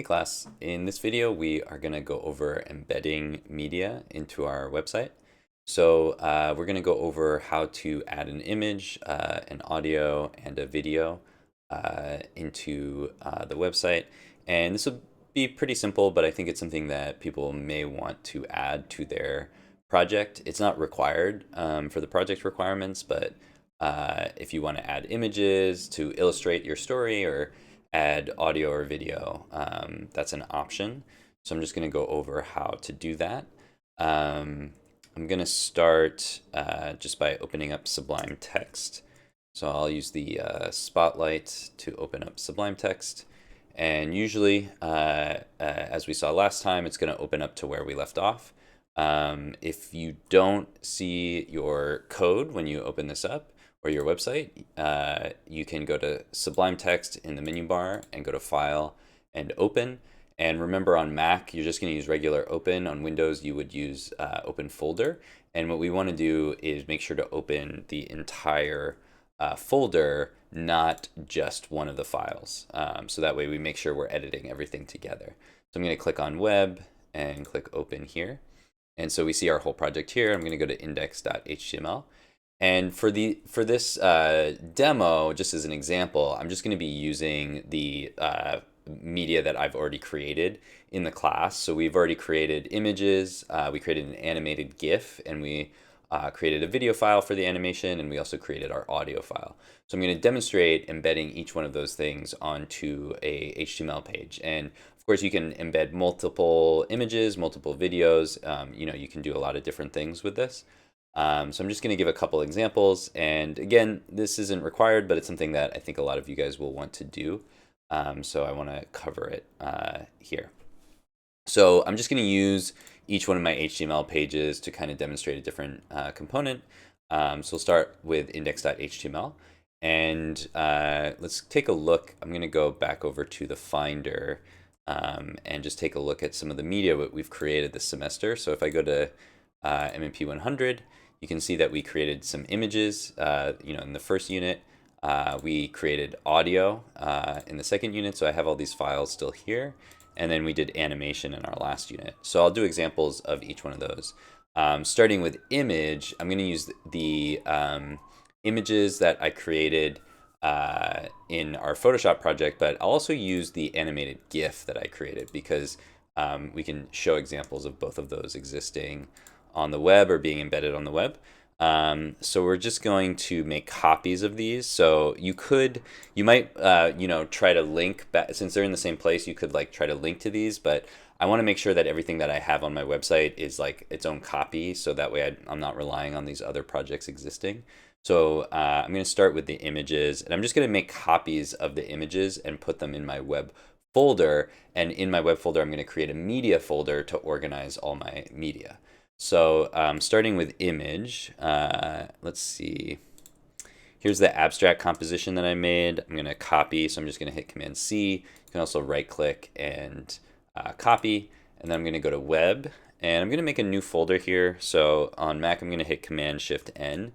Hey class, in this video we are going to go over embedding media into our website. So we're going to go over how to add an image, an audio, and a video into the website. And this will be pretty simple, but I think it's something that people may want to add to their project. It's not required for the project requirements, but if you want to add images to illustrate your story or add audio or video, that's an option. So I'm just going to go over how to do that. I'm going to start just by opening up Sublime Text. So I'll use the spotlight to open up Sublime Text. And usually, as we saw last time, it's going to open up to where we left off. If you don't see your code when you open this up, or your website, you can go to Sublime Text in the menu bar and go to File and Open. And remember, on Mac, you're just going to use regular Open. On Windows, you would use Open Folder. And what we want to do is make sure to open the entire folder, not just one of the files. So that way we make sure we're editing everything together. So I'm going to click on Web and click Open here. And so we see our whole project here. I'm going to go to index.html. And for this demo, just as an example, I'm just going to be using the media that I've already created in the class. So we've already created images, we created an animated GIF, and we created a video file for the animation, and we also created our audio file. So I'm going to demonstrate embedding each one of those things onto a HTML page. And of course, you can embed multiple images, multiple videos. You can do a lot of different things with this. So I'm just going to give a couple examples, and again, this isn't required, but it's something that I think a lot of you guys will want to do. So I want to cover it here. So I'm just going to use each one of my HTML pages to kind of demonstrate a different component. So we'll start with index.html, and let's take a look. I'm going to go back over to the Finder and just take a look at some of the media that we've created this semester. So if I go to MMP 100, you can see that we created some images, in the first unit. We created audio in the second unit, so I have all these files still here. And then we did animation in our last unit. So I'll do examples of each one of those. Starting with image, I'm going to use the images that I created in our Photoshop project, but I'll also use the animated GIF that I created because we can show examples of both of those existing on the web or being embedded on the web. So we're just going to make copies of these. So you might try to link back, since they're in the same place, you could try to link to these, but I want to make sure that everything that I have on my website is its own copy. So that way I'm not relying on these other projects existing. So I'm going to start with the images, and I'm just going to make copies of the images and put them in my web folder. And in my web folder, I'm going to create a media folder to organize all my media. So starting with image, let's see. Here's the abstract composition that I made. I'm going to copy, so I'm just going to hit Command C. You can also right click and copy. And then I'm going to go to Web, and I'm going to make a new folder here. So on Mac, I'm going to hit Command Shift N.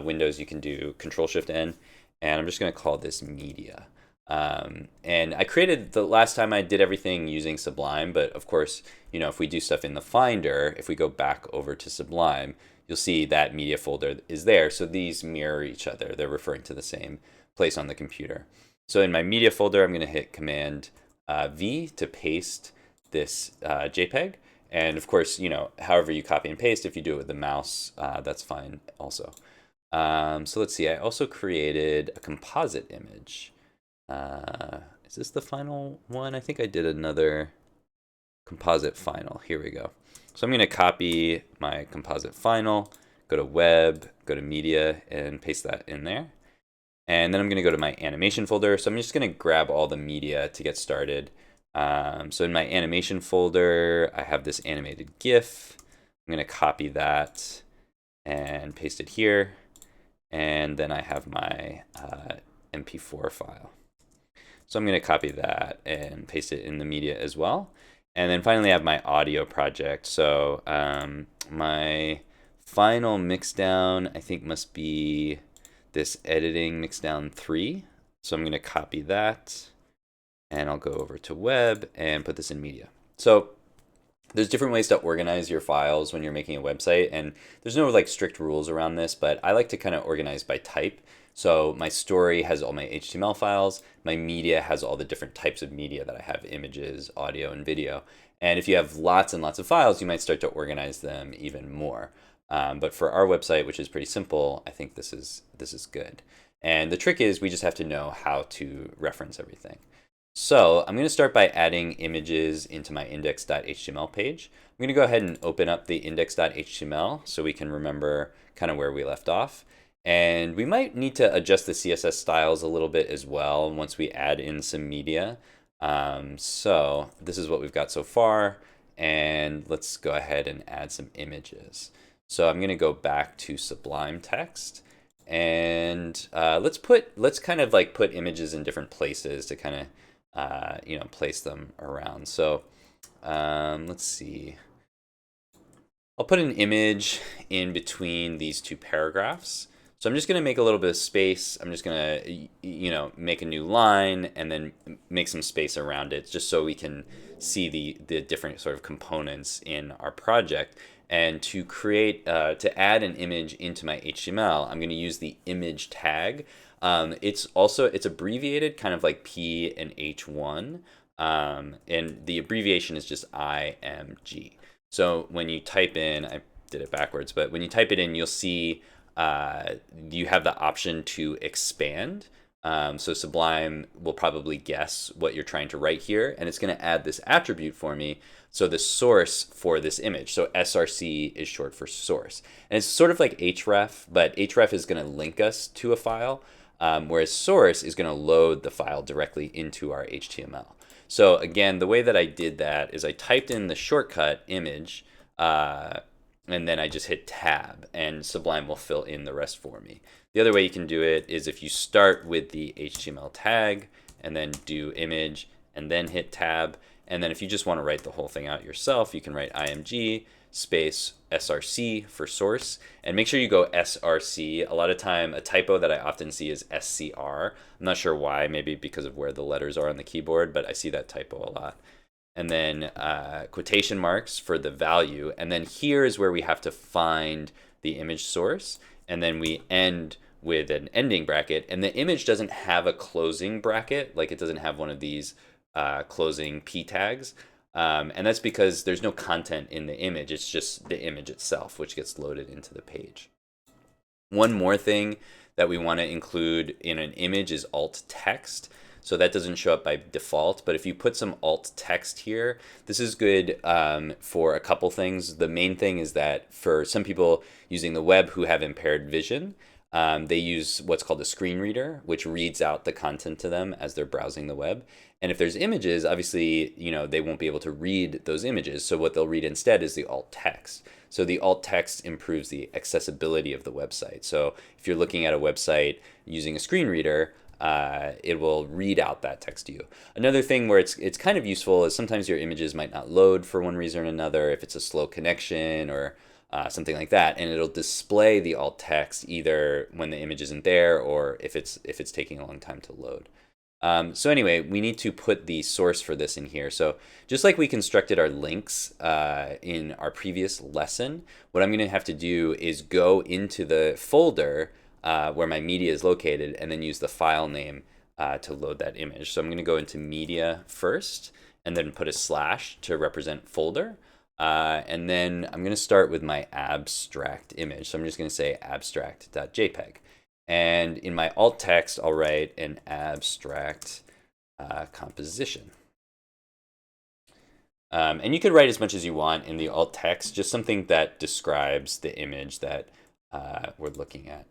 Windows, you can do Control Shift N. And I'm just going to call this Media. And I created, the last time I did everything using Sublime, but of course, if we do stuff in the Finder, if we go back over to Sublime, you'll see that media folder is there. So these mirror each other. They're referring to the same place on the computer. So in my media folder, I'm going to hit Command V to paste this JPEG. And of course, however you copy and paste, if you do it with the mouse, that's fine also. So let's see, I also created a composite image. Is this the final one? I think I did another composite final. Here we go. So I'm going to copy my composite final, go to Web, go to Media, and paste that in there. And then I'm going to go to my animation folder. So I'm just going to grab all the media to get started. So in my animation folder, I have this animated GIF. I'm going to copy that and paste it here. And then I have my MP4 file. So I'm going to copy that and paste it in the media as well. And then finally I have my audio project. So my final mixdown, I think, must be this editing mixdown 3. So I'm going to copy that and I'll go over to web and put this in media. So there's different ways to organize your files when you're making a website, and there's no like strict rules around this, but I like to kind of organize by type. So my story has all my HTML files, my media has all the different types of media that I have: images, audio, and video. And if you have lots and lots of files, you might start to organize them even more. But for our website, which is pretty simple, I think this is good. And the trick is we just have to know how to reference everything. So I'm going to start by adding images into my index.html page. I'm going to go ahead and open up the index.html so we can remember kind of where we left off. And we might need to adjust the CSS styles a little bit as well once we add in some media. So this is what we've got so far. And let's go ahead and add some images. So I'm going to go back to Sublime Text. And let's kind of like put images in different places to kind of place them around. So let's see. I'll put an image in between these two paragraphs. So I'm just going to make a little bit of space. I'm just going to, make a new line and then make some space around it just so we can see the different sort of components in our project. And to create, to add an image into my HTML, I'm going to use the image tag. It's abbreviated kind of like P and H1. And the abbreviation is just IMG. So when you type in, I did it backwards, but when you type it in, you'll see you have the option to expand. So Sublime will probably guess what you're trying to write here, and it's going to add this attribute for me. So the source for this image. So SRC is short for source. And it's sort of like href, but href is going to link us to a file, whereas source is going to load the file directly into our HTML. So again, the way that I did that is I typed in the shortcut image, and then I just hit tab, and Sublime will fill in the rest for me. The other way you can do it is if you start with the HTML tag and then do image and then hit tab. And then if you just want to write the whole thing out yourself, you can write IMG space SRC for source, and make sure you go SRC. A lot of time, a typo that I often see is SCR. I'm not sure why, maybe because of where the letters are on the keyboard, but I see that typo a lot. And then quotation marks for the value. And then here is where we have to find the image source. And then we end with an ending bracket. And the image doesn't have a closing bracket, like it doesn't have one of these closing P tags. And that's because there's no content in the image. It's just the image itself, which gets loaded into the page. One more thing that we want to include in an image is alt text. So that doesn't show up by default, but if you put some alt text here, this is good for a couple things. The main thing is that for some people using the web who have impaired vision, they use what's called a screen reader, which reads out the content to them as they're browsing the web. And if there's images, obviously, they won't be able to read those images. So what they'll read instead is the alt text. So the alt text improves the accessibility of the website. So if you're looking at a website using a screen reader, it will read out that text to you. Another thing where it's kind of useful is sometimes your images might not load for one reason or another, if it's a slow connection or something like that, and it'll display the alt text either when the image isn't there or if it's taking a long time to load. So anyway, we need to put the source for this in here. So just like we constructed our links in our previous lesson, what I'm going to have to do is go into the folder where my media is located and then use the file name to load that image. So I'm going to go into media first and then put a slash to represent folder. And then I'm going to start with my abstract image. So I'm just going to say abstract.jpg. And in my alt text, I'll write an abstract composition. And you could write as much as you want in the alt text, just something that describes the image that we're looking at.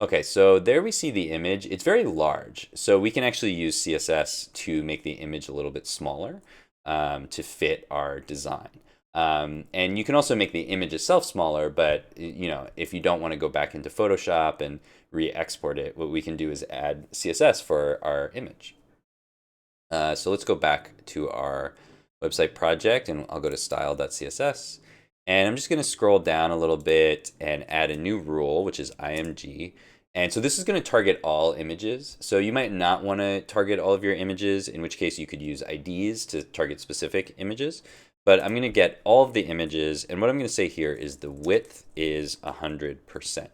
Okay, so there we see the image. It's very large, so we can actually use CSS to make the image a little bit smaller to fit our design. And you can also make the image itself smaller, but if you don't want to go back into Photoshop and re-export it, what we can do is add CSS for our image. So let's go back to our website project, and I'll go to style.css. And I'm just going to scroll down a little bit and add a new rule, which is IMG. And so this is going to target all images. So you might not want to target all of your images, in which case you could use IDs to target specific images. But I'm going to get all of the images, and what I'm going to say here is the width is 100%.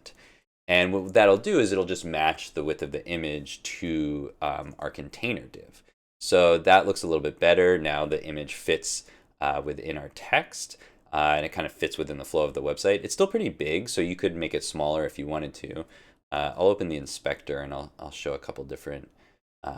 And what that'll do is it'll just match the width of the image to our container div. So that looks a little bit better. Now the image fits within our text, and it kind of fits within the flow of the website. It's still pretty big, so you could make it smaller if you wanted to. I'll open the inspector and I'll show a couple different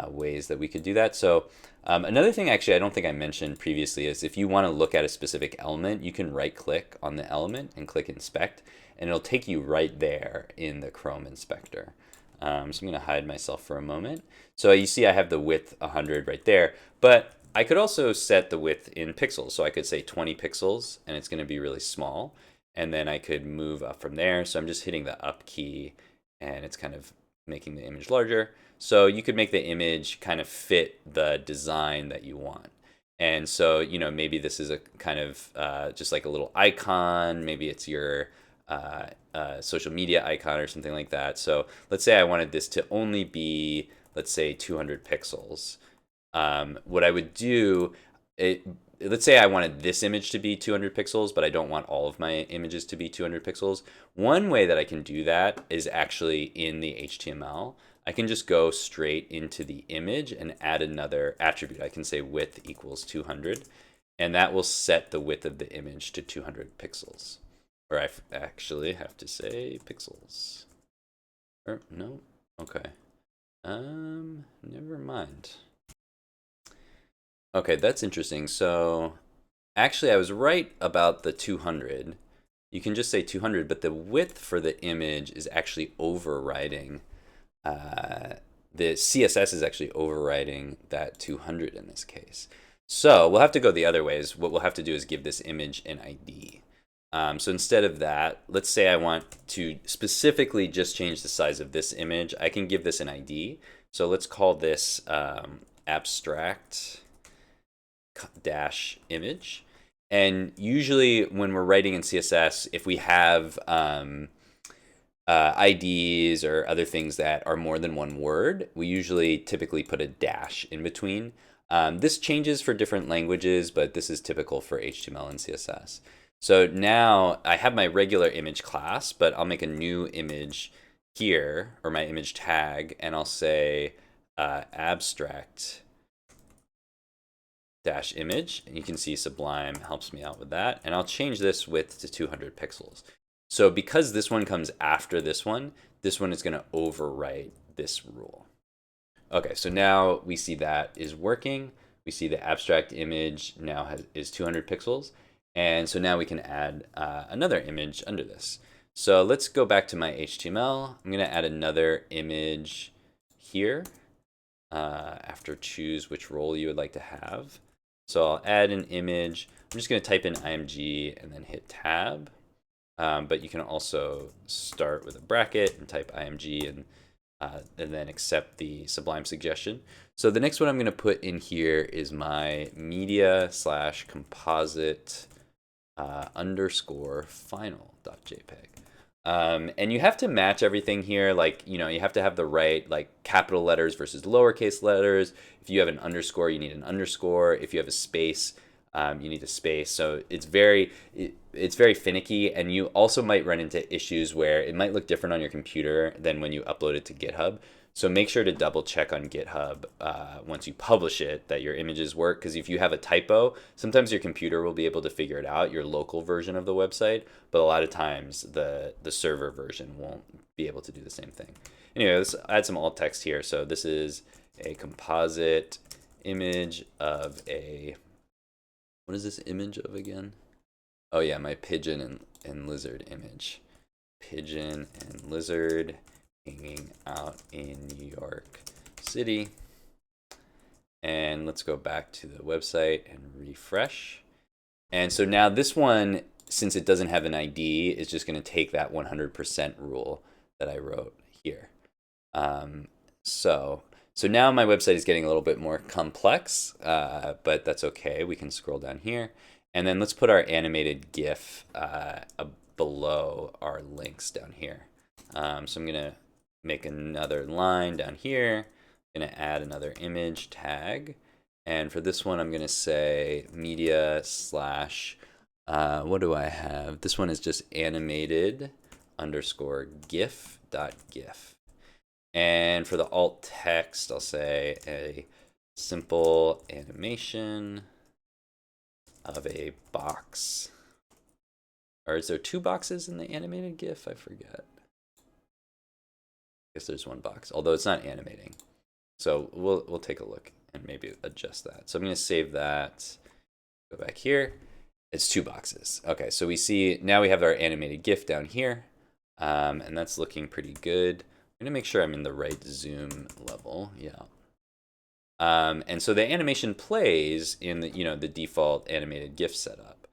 ways that we could do that. So another thing actually I don't think I mentioned previously is if you want to look at a specific element, you can right click on the element and click inspect, and it'll take you right there in the Chrome inspector. So I'm going to hide myself for a moment. So you see I have the width 100 right there, but I could also set the width in pixels. So I could say 20 pixels and it's going to be really small. And then I could move up from there. So I'm just hitting the up key and it's kind of making the image larger. So you could make the image kind of fit the design that you want. And so, you know, maybe this is a kind of just like a little icon. Maybe it's your social media icon or something like that. So let's say I wanted this to only be, let's say 200 pixels. What I would do, let's say I wanted this image to be 200 pixels, but I don't want all of my images to be 200 pixels. One way that I can do that is actually in the HTML. I can just go straight into the image and add another attribute. I can say width equals 200, and that will set the width of the image to 200 pixels. Or I actually have to say pixels. Or no, okay. Never mind. Okay, that's interesting. So actually I was right about the 200. You can just say 200, but the width for the image is actually overriding. The CSS is overriding overriding that 200 in this case. So we'll have to go the other ways. What we'll have to do is give this image an ID. So instead of that, let's say I want to specifically just change the size of this image. I can give this an ID. So let's call this abstract dash image. And usually when we're writing in CSS, if we have IDs or other things that are more than one word, we usually typically put a dash in between. This changes for different languages, but this is typical for HTML and CSS. So now I have my regular image class, but I'll make a new image here, or my image tag, and I'll say abstract dash image, and you can see Sublime helps me out with that, and I'll change this width to 200 pixels. So because this one comes after this one is going to overwrite this rule. Okay, so now we see that is working. We see the abstract image now is 200 pixels. And so now we can add another image under this. So let's go back to my HTML. I'm going to add another image here after choose which role you would like to have. So I'll add an image. I'm just going to type in IMG and then hit tab. But you can also start with a bracket and type IMG and then accept the Sublime suggestion. So the next one I'm going to put in here is my media/composite underscore final.jpg. And you have to match everything here. Like, you know, you have to have the right, like, capital letters versus lowercase letters. If you have an underscore, you need an underscore. If you have a space, you need a space. So it's very finicky, and you also might run into issues where it might look different on your computer than when you upload it to GitHub. So make sure to double check on GitHub once you publish it that your images work, because if you have a typo, sometimes your computer will be able to figure it out, your local version of the website, but a lot of times the server version won't be able to do the same thing. Anyway, let's add some alt text here. So this is a composite image of a, what is this image of again? Oh yeah, my pigeon and lizard image. Pigeon and lizard hanging out in New York City. And let's go back to the website and refresh. And so now this one, since it doesn't have an ID, is just going to take that 100% rule that I wrote here. So now my website is getting a little bit more complex, but that's okay. We can scroll down here. And then let's put our animated GIF below our links down here. So I'm going to make another line down here. I'm gonna add another image tag. And for this one, I'm gonna say media slash, what do I have? This one is just animated underscore gif dot gif. And for the alt text, I'll say a simple animation of a box. Or is there 2 boxes in the animated GIF? I forget. I guess there's 1 box, although it's not animating. So we'll take a look and maybe adjust that. So I'm going to save that. Go back here. It's 2 boxes. Okay, so we see now we have our animated GIF down here, and that's looking pretty good. I'm going to make sure I'm in the right zoom level. Yeah. And so the animation plays in the the default animated GIF setup.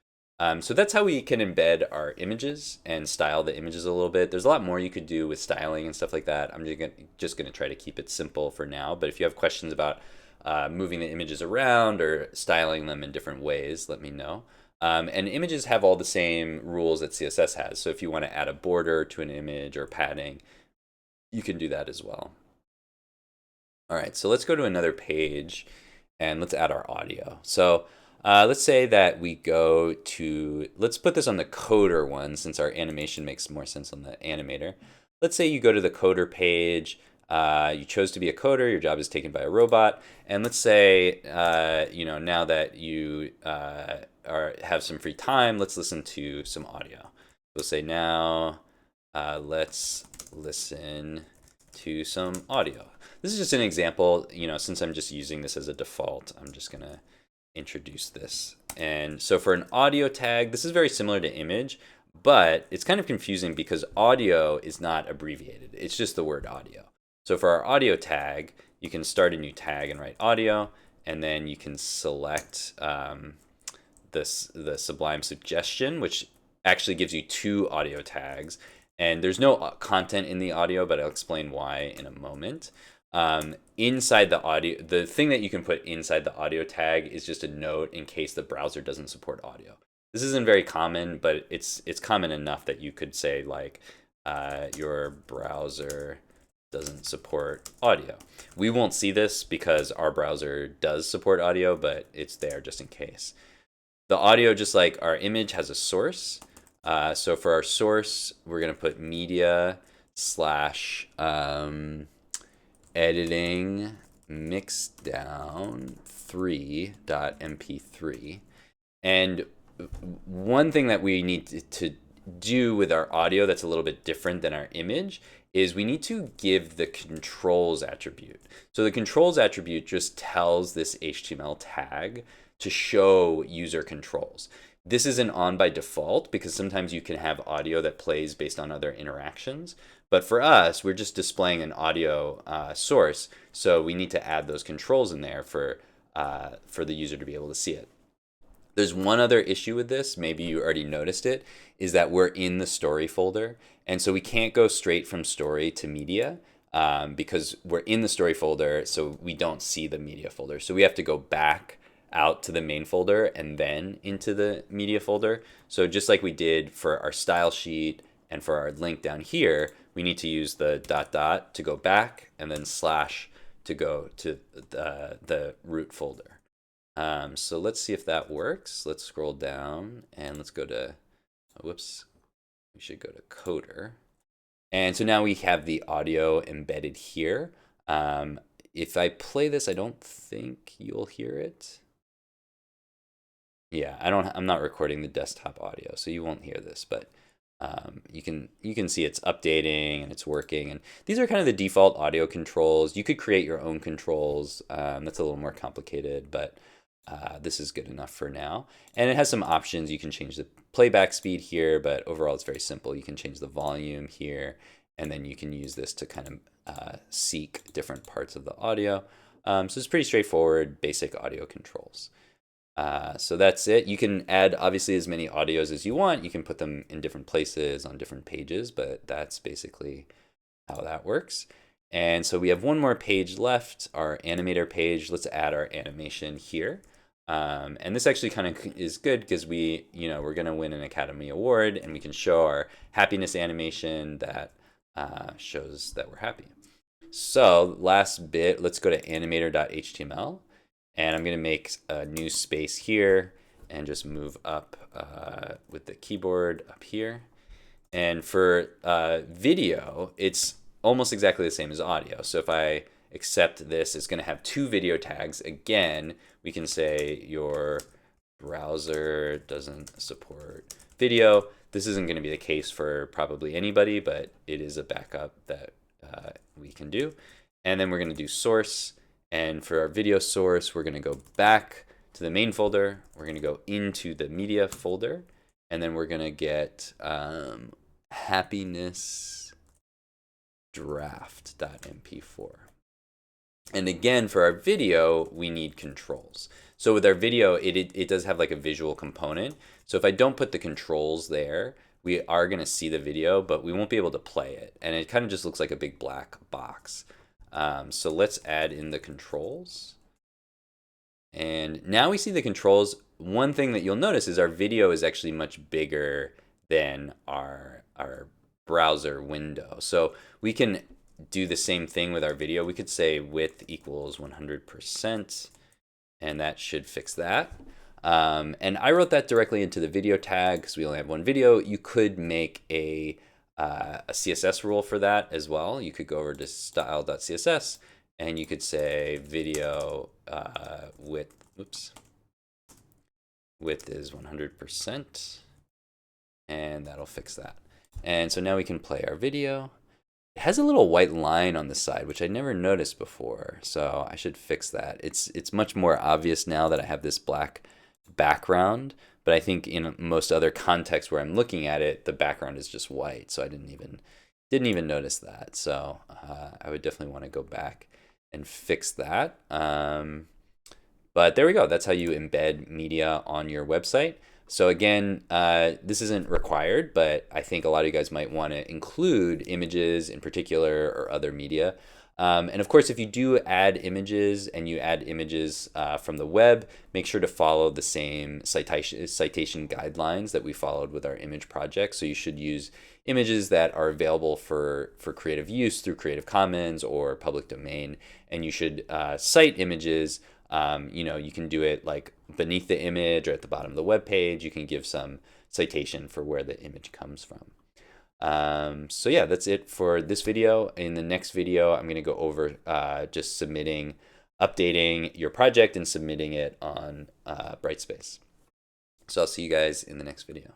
So that's how we can embed our images and style the images a little bit. There's a lot more you could do with styling and stuff like that. I'm just gonna try to keep it simple for now. But if you have questions about moving the images around or styling them in different ways, let me know. And images have all the same rules that CSS has. So if you want to add a border to an image or padding, you can do that as well. All right, so let's go to another page and let's add our audio. So let's say that we go to, let's put this on the coder one since our animation makes more sense on the animator. Let's say you go to the coder page, you chose to be a coder, your job is taken by a robot, and let's say, now that you have some free time, let's listen to some audio. We'll say now, let's listen to some audio. This is just an example, since I'm just using this as a default, I'm just gonna introduce this. And so for an audio tag, this is very similar to image, but it's kind of confusing because audio is not abbreviated. It's just the word audio. So for our audio tag, you can start a new tag and write audio, and then you can select the Sublime suggestion, which actually gives you 2 audio tags. And there's no content in the audio, but I'll explain why in a moment. Inside the audio, the thing that you can put inside the audio tag is just a note in case the browser doesn't support audio. This isn't very common, but it's common enough that you could say like your browser doesn't support audio. We won't see this because our browser does support audio, but it's there just in case. The audio, just like our image, has a source. So for our source, we're gonna put media slash editing mixdown 3.mp3. And one thing that we need to do with our audio that's a little bit different than our image is we need to give the controls attribute. So the controls attribute just tells this HTML tag to show user controls. This isn't on by default because sometimes you can have audio that plays based on other interactions. But for us, we're just displaying an audio source, so we need to add those controls in there for the user to be able to see it. There's one other issue with this, maybe you already noticed it, is that we're in the story folder. And so we can't go straight from story to media because we're in the story folder, so we don't see the media folder. So we have to go back out to the main folder and then into the media folder. So just like we did for our style sheet and for our link down here, we need to use the ... to go back and then slash to go to the root folder. So let's see if that works. Let's scroll down and let's go to, whoops, we should go to coder. And so now we have the audio embedded here. If I play this, I don't think you'll hear it. Yeah, I'm not recording the desktop audio, so you won't hear this, but you can see it's updating and it's working. And these are kind of the default audio controls. You could create your own controls. That's a little more complicated, but this is good enough for now. And it has some options. You can change the playback speed here, but overall it's very simple. You can change the volume here, and then you can use this to kind of seek different parts of the audio. So it's pretty straightforward, basic audio controls. So that's it. You can add obviously as many audios as you want. You can put them in different places on different pages, but that's basically how that works. And so we have one more page left, our animator page. Let's add our animation here. And this actually kind of is good because we're going to win an Academy Award, and we can show our happiness animation that shows that we're happy. So last bit, let's go to animator.html, and I'm going to make a new space here and just move up with the keyboard up here. And for video, it's almost exactly the same as audio. So if I accept this, it's going to have two video tags. Again, we can say your browser doesn't support video. This isn't going to be the case for probably anybody, but it is a backup that we can do. And then we're going to do source. And for our video source, we're going to go back to the main folder. We're going to go into the media folder. And then we're going to get happiness draft.mp4. And again, for our video, we need controls. So with our video, it does have like a visual component. So if I don't put the controls there, we are going to see the video, but we won't be able to play it. And it kind of just looks like a big black box. So let's add in the controls. And now we see the controls. One thing that you'll notice is our video is actually much bigger than our browser window. So we can do the same thing with our video. We could say width equals 100%, and that should fix that. And I wrote that directly into the video tag because we only have one video. You could make a CSS rule for that as well. You could go over to style.css and you could say video width is 100%, and that'll fix that. And so now we can play our video. It has a little white line on the side, which I never noticed before, so I should fix that. It's much more obvious now that I have this black background, but I think in most other contexts where I'm looking at it, the background is just white, so I didn't even notice that. So I would definitely want to go back and fix that. But there we go. That's how you embed media on your website. So again, this isn't required, but I think a lot of you guys might want to include images in particular or other media. And of course, if you do add images and you add images from the web, make sure to follow the same citation guidelines that we followed with our image project. So you should use images that are available for creative use through Creative Commons or public domain. And you should cite images. You can do it like beneath the image or at the bottom of the web page. You can give some citation for where the image comes from. So yeah, that's it for this video. In the next video, I'm going to go over just updating your project and submitting it on Brightspace. So I'll see you guys in the next video.